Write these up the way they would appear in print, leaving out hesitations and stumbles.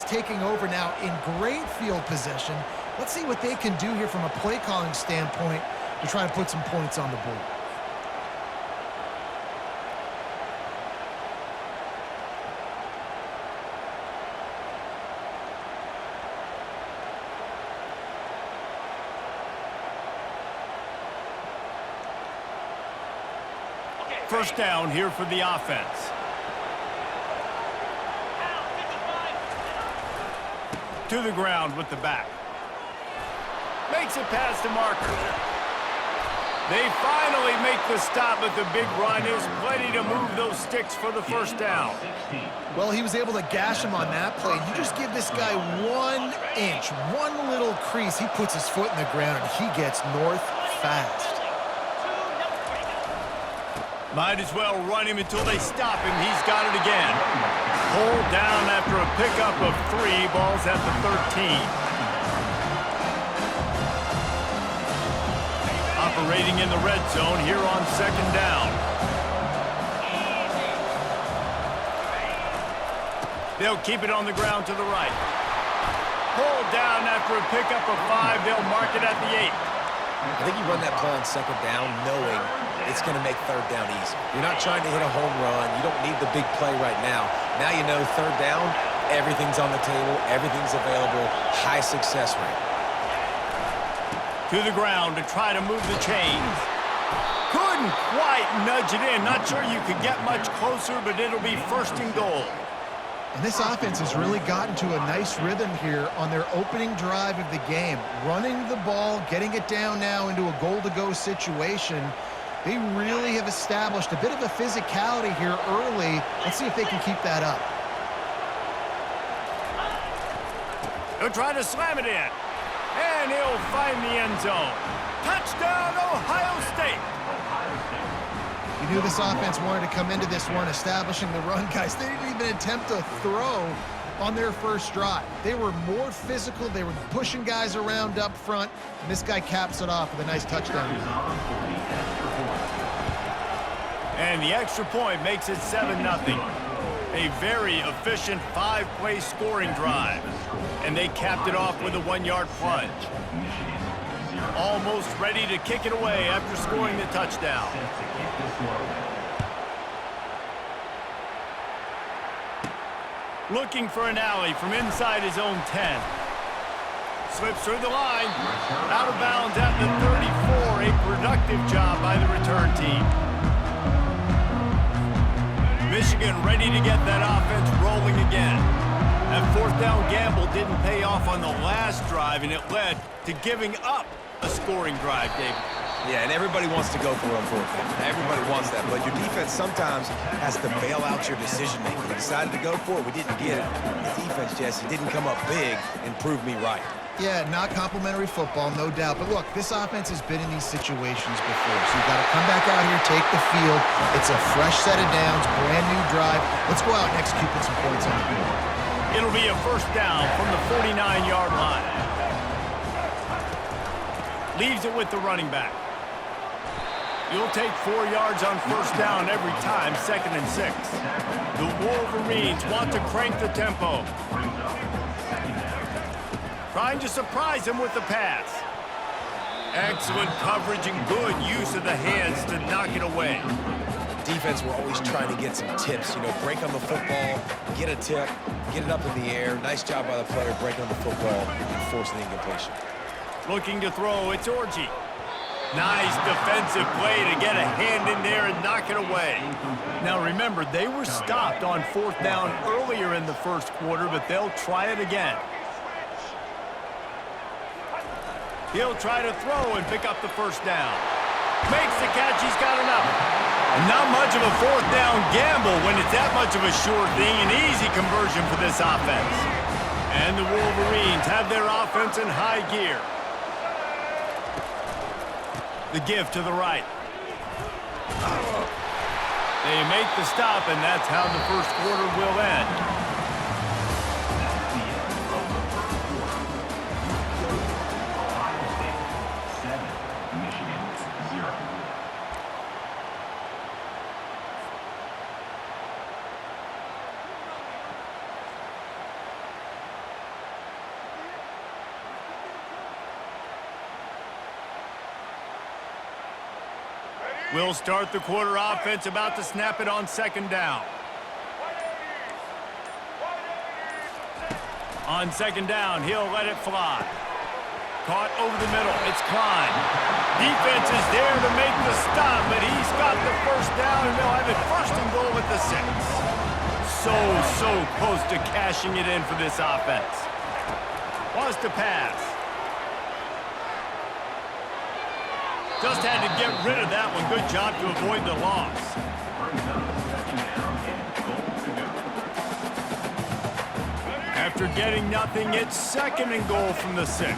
taking over now in great field possession. Let's see what they can do here from a play calling standpoint to try to put some points on the board. First down here for the offense. To the ground with the back. Makes it past the marker. They finally make the stop, but the big run is plenty to move those sticks for the first down. Well, he was able to gash him on that play. You just give this guy 1 inch, one little crease. He puts his foot in the ground, and he gets north fast. Might as well run him until they stop him. He's got it again. Pulled down after a pickup of 3. Balls at the 13. Operating in the red zone here on second down. They'll keep it on the ground to the right. Pulled down after a pickup of 5. They'll mark it at the 8. I think you run that play on second down knowing it's going to make third down easy. You're not trying to hit a home run. You don't need the big play right now. Now you know third down, everything's on the table, everything's available, high success rate. To the ground to try to move the chains. Couldn't quite nudge it in. Not sure you could get much closer, but it'll be first and goal. And this offense has really gotten to a nice rhythm here on their opening drive of the game. Running the ball, getting it down now into a goal-to-go situation. They really have established a bit of a physicality here early. Let's see if they can keep that up. He'll try to slam it in. And he'll find the end zone. Touchdown, Ohio State. You knew this offense wanted to come into this one establishing the run, guys. They didn't even attempt to throw on their first drive. They were more physical. They were pushing guys around up front. And this guy caps it off with a nice touchdown. And the extra point makes it 7-0. A very efficient 5-play scoring drive. And they capped it off with a 1-yard plunge. Almost ready to kick it away after scoring the touchdown. Looking for an alley from inside his own 10. Slips through the line. Out of bounds at the 34. A productive job by the return team. Michigan ready to get that offense rolling again. That fourth down gamble didn't pay off on the last drive, and it led to giving up a scoring drive, David. Yeah, and everybody wants to go for it on fourth down. Everybody wants that, but your defense sometimes has to bail out your decision-making. We decided to go for it. We didn't get it. The defense, Jesse, didn't come up big and prove me right. Yeah, not complimentary football, no doubt. But look, this offense has been in these situations before. So you've got to come back out here, take the field. It's a fresh set of downs, brand new drive. Let's go out and execute, put some points on the board. It'll be a first down from the 49-yard line. Leaves it with the running back. You'll take 4 yards on first down every time, 2nd and 6. The Wolverines want to crank the tempo. Trying to surprise him with the pass. Excellent coverage and good use of the hands to knock it away. Defense, we're always trying to get some tips. You know, break on the football, get a tip, get it up in the air. Nice job by the player breaking on the football and forcing the incompletion. Looking to throw, it's Orji. Nice defensive play to get a hand in there and knock it away. Now remember, they were stopped on fourth down earlier in the first quarter, but they'll try it again. He'll try to throw and pick up the first down. Makes the catch, he's got enough. Not much of a fourth down gamble when it's that much of a sure thing. An easy conversion for this offense. And the Wolverines have their offense in high gear. The give to the right. They make the stop, and that's how the first quarter will end. We'll start the quarter offense, about to snap it on second down. On second down, he'll let it fly. Caught over the middle. It's Klein. Defense is there to make the stop, but he's got the first down, and they'll have it first and goal at the 6. So close to cashing it in for this offense. Wants to pass. Just had to get rid of that one. Good job to avoid the loss. After getting nothing, it's second and goal from the 6.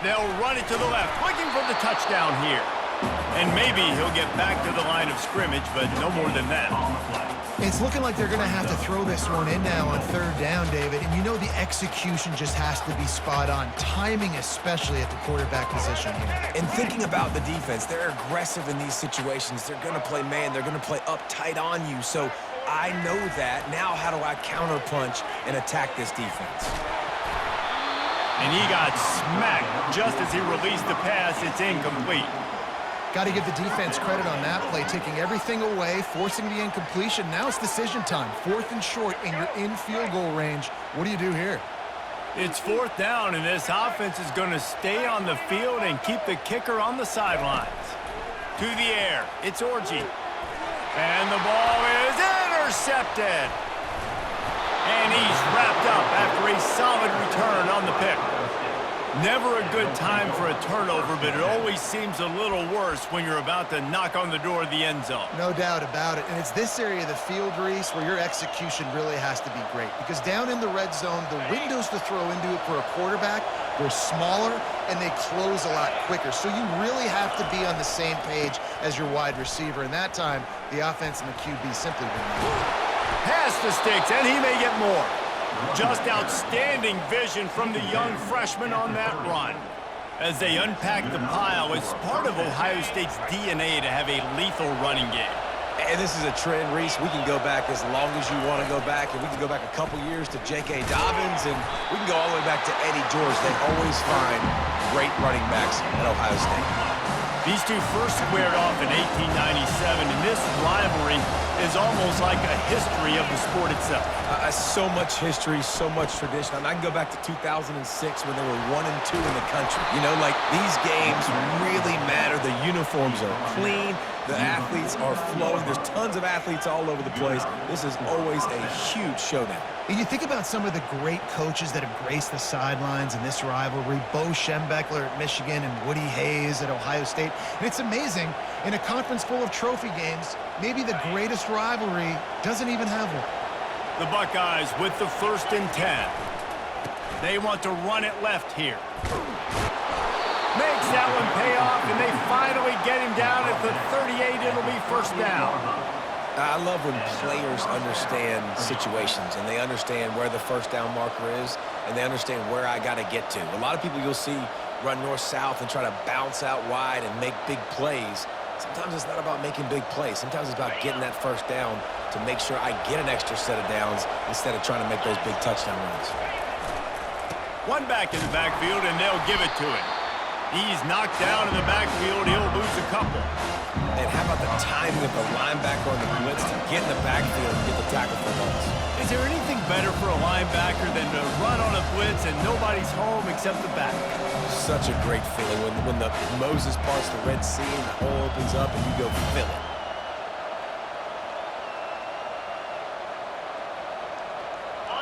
They'll run it to the left, looking for the touchdown here. And maybe he'll get back to the line of scrimmage, but no more than that. It's looking like they're going to have to throw this one in now on third down, David. And you know the execution just has to be spot on. Timing especially at the quarterback position here. And thinking about the defense, they're aggressive in these situations. They're going to play man. They're going to play up tight on you. So I know that. Now how do I counterpunch and attack this defense? And he got smacked just as he released the pass. It's incomplete. Got to give the defense credit on that play, taking everything away, forcing the incompletion. Now it's decision time. 4th and short, and you're in field goal range. What do you do here? It's 4th down, and this offense is going to stay on the field and keep the kicker on the sidelines. To the air, it's Orji. And the ball is intercepted. And he's wrapped up after a solid return on the pick. Never a good time for a turnover, but it always seems a little worse when you're about to knock on the door of the end zone. No doubt about it. And it's this area of the field, Reese, where your execution really has to be great. Because down in the red zone, the windows to throw into it for a quarterback, they're smaller and they close a lot quicker. So you really have to be on the same page as your wide receiver. And that time, the offense and the QB simply win. Pass the sticks, and he may get more. Just outstanding vision from the young freshman on that run. As they unpack the pile, it's part of Ohio State's DNA to have a lethal running game. And this is a trend, Reese. We can go back as long as you want to go back, and we can go back a couple years to J.K. Dobbins, and we can go all the way back to Eddie George. They always find great running backs at Ohio State. These two first squared off in 1897, and this rivalry is almost like a history of the sport itself. So much history, so much tradition. I mean, I can go back to 2006 when they were 1 and 2 in the country. You know, like, these games really matter. The uniforms are clean. The athletes are flowing. There's tons of athletes all over the place. This is always a huge showdown. And you think about some of the great coaches that have graced the sidelines in this rivalry. Bo Schembechler at Michigan and Woody Hayes at Ohio State. And it's amazing, in a conference full of trophy games, maybe the greatest rivalry doesn't even have one. The Buckeyes with the 1st and 10. They want to run it left here. Makes that one pay off, and they finally get him down at the 38. It'll be 1st down. I love when players understand situations, and they understand where the 1st down marker is, and they understand where I got to get to. A lot of people you'll see run north-south and try to bounce out wide and make big plays. Sometimes it's not about making big plays. Sometimes it's about getting that 1st down to make sure I get an extra set of downs instead of trying to make those big touchdown runs. One back in the backfield, and they'll give it to him. He's knocked down in the backfield. He'll lose a couple. And how about the timing of the linebacker on the blitz to get in the backfield and get the tackle for loss? Is there anything better for a linebacker than to run on a blitz and nobody's home except the back? Such a great feeling when the Moses parts the Red Sea and the hole opens up and you go fill it.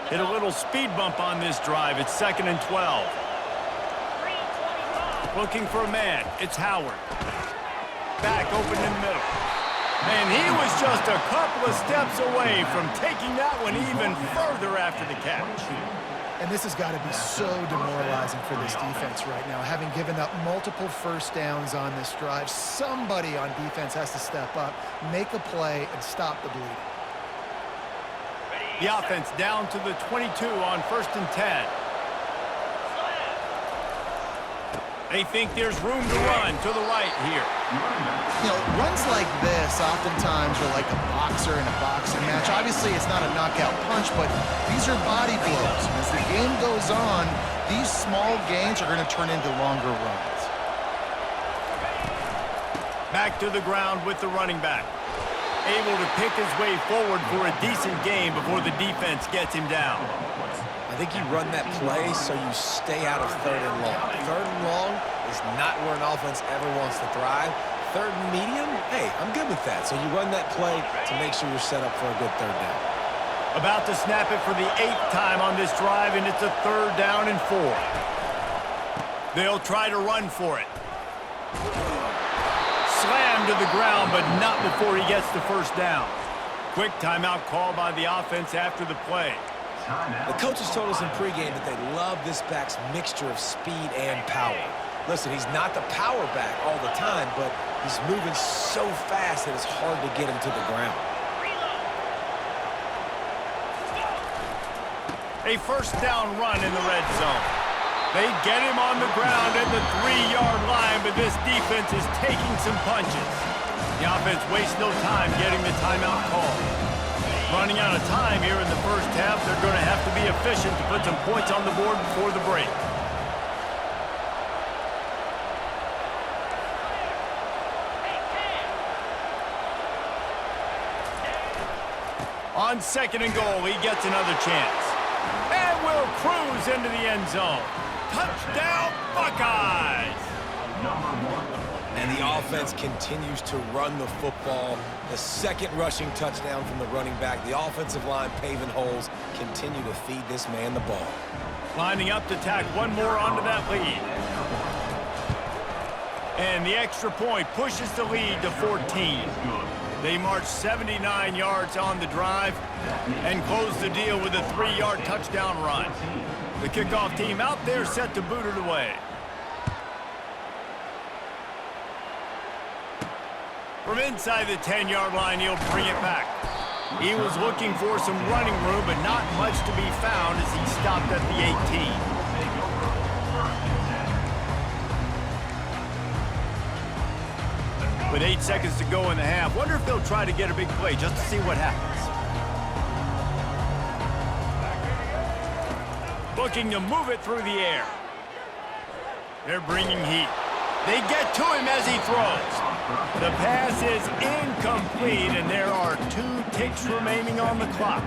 Hit a little speed bump on this drive. It's 2nd and 12. Looking for a man. It's Howard. Back open in the middle. And he was just a couple of steps away from taking that one even further after the catch. And this has got to be so demoralizing for this defense right now. Having given up multiple 1st downs on this drive, somebody on defense has to step up, make a play, and stop the bleeding. The offense down to the 22 on 1st and 10. They think there's room to run to the right here. You know, runs like this oftentimes are like a boxer in a boxing match. Obviously, it's not a knockout punch, but these are body blows. And as the game goes on, these small gains are going to turn into longer runs. Back to the ground with the running back. Able to pick his way forward for a decent gain before the defense gets him down. I think you run that play so you stay out of 3rd and long. 3rd and long is not where an offense ever wants to thrive. 3rd and medium, hey, I'm good with that. So you run that play to make sure you're set up for a good 3rd down. About to snap it for the 8th time on this drive, and it's a 3rd down and 4. They'll try to run for it. Slammed to the ground, but not before he gets the 1st down. Quick timeout call by the offense after the play. The coaches told us in pregame that they love this back's mixture of speed and power. Listen, he's not the power back all the time, but he's moving so fast that it's hard to get him to the ground. A 1st down run in the red zone. They get him on the ground at the 3-yard line, but this defense is taking some punches. The offense wastes no time getting the timeout call. Running out of time here in the 1st half, they're going to have to be efficient to put some points on the board before the break. On 2nd and goal, he gets another chance. And will cruise into the end zone. Touchdown, Buckeyes! And the offense continues to run the football. The 2nd rushing touchdown from the running back. The offensive line paving holes. Continue to feed this man the ball. Lining up to tack one more onto that lead. And the extra point pushes the lead to 14. They march 79 yards on the drive and close the deal with a 3-yard touchdown run. The kickoff team out there set to boot it away. From inside the 10-yard line, he'll bring it back. He was looking for some running room, but not much to be found as he stopped at the 18. With 8 seconds to go in the half, wonder if they'll try to get a big play just to see what happens. Looking to move it through the air. They're bringing heat. They get to him as he throws. The pass is incomplete, and there are 2 ticks remaining on the clock.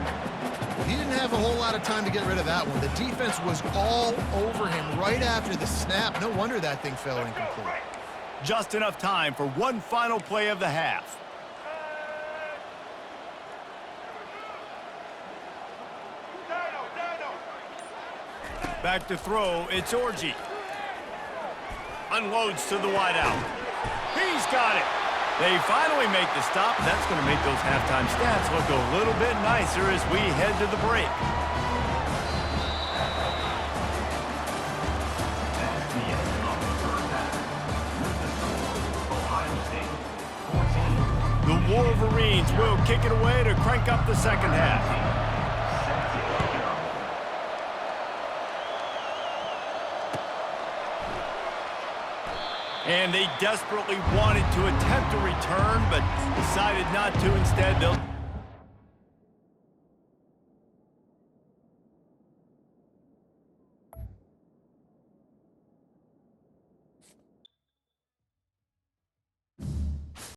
He didn't have a whole lot of time to get rid of that one. The defense was all over him right after the snap. No wonder that thing fell incomplete. Just enough time for one final play of the half. Back to throw, it's Orji. Unloads to the wideout. He's got it. They finally make the stop. That's going to make those halftime stats look a little bit nicer as we head to the break. The Wolverines will kick it away to crank up the 2nd half. And they desperately wanted to attempt a return, but decided not to. Instead, they'll